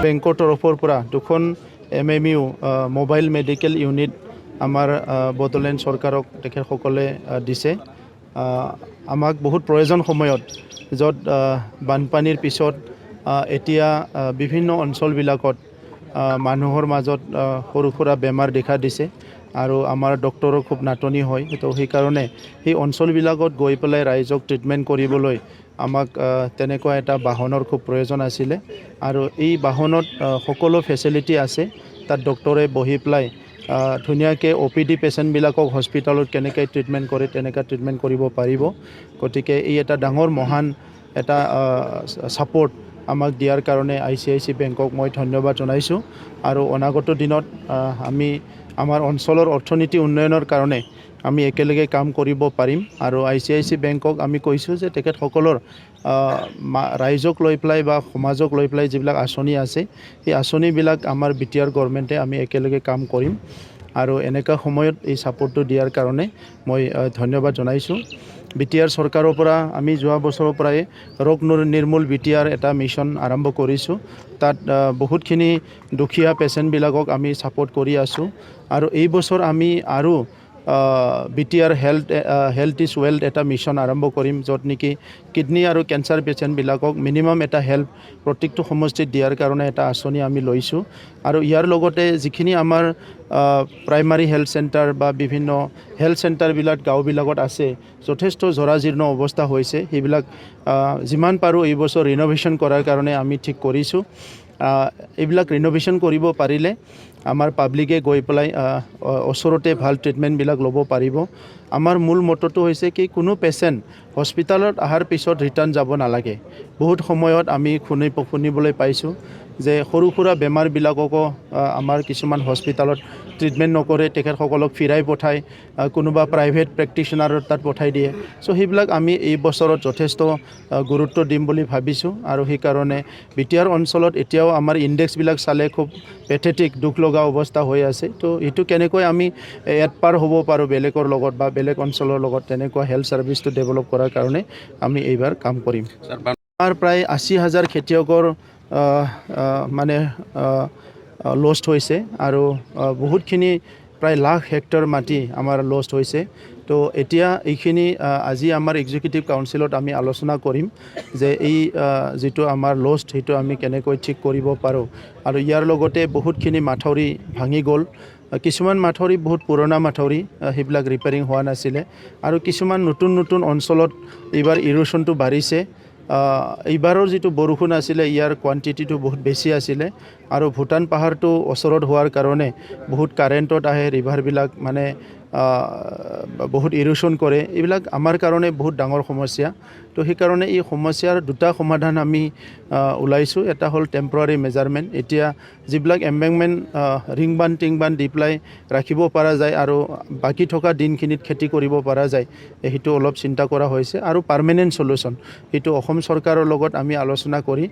বেংকৰ তৰফৰ পৰা দুখন MMU মোবাইল মেডিকেল ইউনিট আমাৰ বড়োলেণ্ড চৰকাৰক তেখেতসকলে দিছে। আমাক বহুত প্ৰয়োজন সময়ত য'ত বানপানীৰ পিছত এতিয়া বিভিন্ন অঞ্চলবিলাকত মানুহৰ মাজত সৰু সুৰা বেমাৰ দেখা দিছে আৰু আমাৰ ডক্টৰৰ খুব নাটনি হয়। তো সেইকাৰণে সেই অঞ্চলবিলাকত গৈ পেলাই ৰাইজক ট্ৰিটমেণ্ট কৰিবলৈ আমাক তেনেকুৱা এটা বাহনৰ খুব প্ৰয়োজন আছিলে আৰু এই বাহনত সকলো ফেচিলিটি আছে। তাত ডক্টৰে বহি পেলাই ধুনীয়াকৈ OPD পেচেণ্টবিলাকক হস্পিটেলত কেনেকৈ ট্ৰিটমেণ্ট কৰে তেনেকৈ ট্ৰিটমেণ্ট কৰিব পাৰিব। গতিকে এই এটা ডাঙৰ মহান এটা ছাপৰ্ট আমাক দিয়াৰ কাৰণে ICICI বেংকক মই ধন্যবাদ জনাইছোঁ আৰু অনাগত দিনত আমি আমাৰ অঞ্চলৰ অৰ্থনীতি উন্নয়নৰ কাৰণে আমি একেলগে কাম কৰিব পাৰিম আৰু ICICI বেংকক আমি কৈছোঁ যে তেখেতসকলৰ ৰাইজক লৈ পেলাই বা সমাজক লৈ পেলাই যিবিলাক আঁচনি আছে সেই আঁচনিবিলাক আমাৰ BTR গভৰ্ণমেণ্টে আমি একেলগে কাম কৰিম আৰু এনেকুৱা সময়ত এই ছাপৰ্টটো দিয়াৰ কাৰণে মই ধন্যবাদ জনাইছোঁ। BTR চৰকাৰৰ পৰা আমি যোৱা বছৰৰ পৰাই ৰোগ নিৰ্মূল BTR এটা মিছন আৰম্ভ কৰিছোঁ। তাত বহুতখিনি দুখীয়া পেচেণ্টবিলাকক আমি ছাপৰ্ট কৰি আছোঁ আৰু এই বছৰ আমি আৰু BTR হেল্থ ইজ ৱেল্থ এটা মিছন আৰম্ভ কৰিম, য'ত নেকি কিডনী আৰু কেঞ্চাৰ পেচেণ্টবিলাকক মিনিমাম এটা হেল্প প্ৰত্যেকটো সমষ্টিত দিয়াৰ কাৰণে এটা আঁচনি আমি লৈছোঁ আৰু ইয়াৰ লগতে যিখিনি আমাৰ প্ৰাইমাৰী হেল্থ চেণ্টাৰ বা বিভিন্ন হেল্থ চেণ্টাৰবিলাক গাঁওবিলাকত আছে যথেষ্ট জৰাজীৰ্ণ অৱস্থা হৈছে, সেইবিলাক যিমান পাৰোঁ এই বছৰ ৰিন'ভেশ্যন কৰাৰ কাৰণে আমি ঠিক কৰিছোঁ। এইবিলাক ৰিন'ভেশ্যন কৰিব পাৰিলে আমাৰ পাব্লিকে গৈ পেলাই ওচৰতে ভাল ট্ৰিটমেণ্টবিলাক ল'ব পাৰিব। আমাৰ মূল মটটো হৈছে কি কোনো পেচেণ্ট হস্পিটেলত অহাৰ পিছত ৰিটাৰ্ণ যাব নালাগে। বহুত সময়ত আমি শুনিবলৈ পাইছোঁ যে সৰু সুৰা বেমাৰবিলাককো আমাৰ কিছুমান হস্পিটেলত ট্ৰিটমেণ্ট নকৰে, তেখেতসকলক ফিৰাই পঠায়, কোনোবা প্ৰাইভেট প্ৰেক্টিশ্যনাৰৰ তাত পঠাই দিয়ে। চ' সেইবিলাক আমি এই বছৰত যথেষ্ট গুৰুত্ব দিম বুলি ভাবিছোঁ আৰু সেইকাৰণে BTR অঞ্চলত এতিয়াও আমাৰ ইণ্ডেক্সবিলাক চালে খুব পেথেটিক দুখ লগা অৱস্থা হৈ আছে। তো এইটো কেনেকৈ আমি পাৰ হ'ব পাৰোঁ বেলেগৰ লগত বা বেলেগ অঞ্চলৰ লগত তেনেকুৱা হেল্থ ছাৰ্ভিচটো ডেভেলপ কৰাৰ কাৰণে আমি এইবাৰ কাম কৰিম। আমাৰ প্ৰায় 80,000 খেতিয়কৰ মানে লষ্ট হৈছে আৰু বহুতখিনি প্ৰায় লাখ হেক্টৰ মাটি আমাৰ লষ্ট হৈছে। তো এতিয়া এইখিনি আজি আমাৰ এক্সিকিউটিভ কাউন্সিলত আমি আলোচনা কৰিম যে এই যিটো আমাৰ লষ্ট সেইটো আমি কেনেকৈ ঠিক কৰিব পাৰোঁ আৰু ইয়াৰ লগতে বহুতখিনি মাথাউৰি ভাঙি গ'ল। কিছুমান মাথাউৰি বহুত পুৰণা মাথাউৰি, সেইবিলাক ৰিপেয়াৰিং হোৱা নাছিলে আৰু কিছুমান নতুন অঞ্চলত এইবাৰ ইৰোশ্যনটো বাঢ়িছে। এইবাৰৰ যিটো বৰষুণ আছিলে ইয়াৰ কোৱান্টিটিটো বহুত বেছি আছিলে আৰু ভূটান পাহাৰটো ওচৰত হোৱাৰ কাৰণে বহুত কাৰেণ্টত আহে, ৰিভাৰবিলাক মানে বহুত ইৰোশ্যন কৰে। এইবিলাক আমাৰ কাৰণে বহুত ডাঙৰ সমস্যা। তো সেইকাৰণে এই সমস্যাৰ দুটা সমাধান আমি ওলাইছোঁ। এটা হ'ল টেম্পৰাৰী মেজাৰমেণ্ট। এতিয়া যিবিলাক এম্বেংমেণ্ট টিংবান দি পেলাই ৰাখিব পৰা যায় আৰু বাকী থকা দিনখিনিত খেতি কৰিব পৰা যায়, সেইটো অলপ চিন্তা কৰা হৈছে আৰু পাৰ্মানেণ্ট চলিউশ্যন সেইটো অসম চৰকাৰৰ লগত আমি আলোচনা কৰি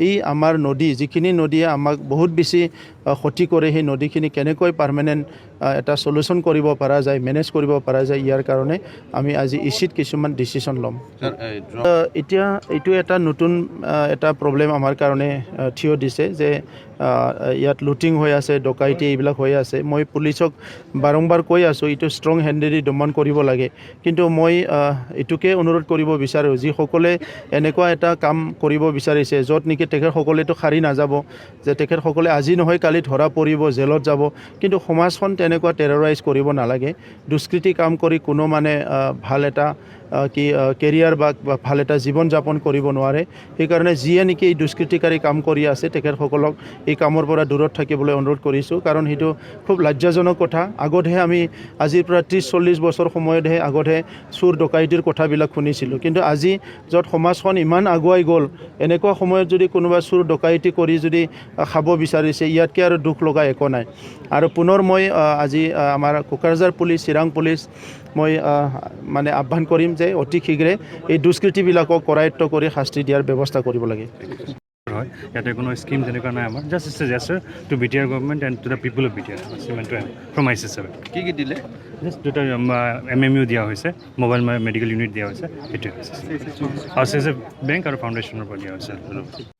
এই আমাৰ নদী যিখিনি নদীয়ে আমাক বহুত বেছি ক্ষতি কৰে সেই নদীখিনি কেনেকৈ পাৰ্মানেণ্ট এটা চলিউশ্যন কৰিব পৰা যায়, মেনেজ কৰিব পৰা যায়, ইয়াৰ কাৰণে আমি আজি ইচিত কিছুমান ডিচিশ্যন ল'ম। এতিয়া এইটো এটা নতুন এটা প্ৰব্লেম আমাৰ কাৰণে থিয় দিছে যে ইয়াত লুটিং হৈ আছে, ডকাইতি এইবিলাক হৈ আছে। মই পুলিচক বাৰম্বাৰ কৈ আছোঁ এইটো ষ্ট্ৰং হেণ্ডেদি দমন কৰিব লাগে, কিন্তু মই এইটোকে অনুৰোধ কৰিব বিচাৰোঁ যিসকলে এনেকুৱা এটা কাম কৰিব বিচাৰিছে য'ত নেকি তেখেতসকলেতো সাৰি নাযাব, যে তেখেতসকলে আজি নহয় কালি ধৰা পৰিব, জেলত যাব, কিন্তু সমাজখন তেনেকুৱা টেৰৰাইজ কৰিব নালাগে। দুষ্কৃতি কাম কৰি কোনো মানে ভাল এটা কেৰিয়াৰ বা ভাল এটা জীৱন যাপন কৰিব নোৱাৰে। সেইকাৰণে যিয়ে নেকি এই দুষ্কৃতিকাৰী কাম কৰি আছে তেখেতসকলক এই কামৰ পৰা দূৰত থাকিবলৈ অনুৰোধ কৰিছোঁ কাৰণ সেইটো খুব লজ্জাজনক কথা আগতহে আমি আজিৰ পৰা 30-40 বছৰ সময়তহে আগতহে চুৰ ডকাইতিৰ কথাবিলাক শুনিছিলোঁ কিন্তু আজি য'ত সমাজখন ইমান আগুৱাই গ'ল এনেকুৱা সময়ত যদি কোনোবা চুৰ ডকাইতি কৰি যদি খাব বিচাৰিছে ইয়াতকৈ আৰু দুখ লগা একো নাই আৰু পুনৰ মই আজি আমাৰ কোকৰাঝাৰ পুলিচ চিৰাং পুলিচ মই মানে আহ্বান কৰিম যে অতি শীঘ্ৰে এই দুষ্কৃতিবিলাকক কৰায়ত্ব কৰি শাস্তি দিয়াৰ ব্যৱস্থা কৰিব লাগে হয় ইয়াতে কোনো স্কিম তেনেকুৱা নাই আমাৰ just suggest to BTR government and to the people of BTR সিমানটো ফ্ৰম আইচিচি কি দিলে জাষ্ট দুটা MMU দিয়া হৈছে মোবাইল মেডিকেল ইউনিট দিয়া হৈছে সেইটোৱে হৈছে আৰু বেংক আৰু ফাউণ্ডেশ্যনৰ পৰা দিয়া হৈছে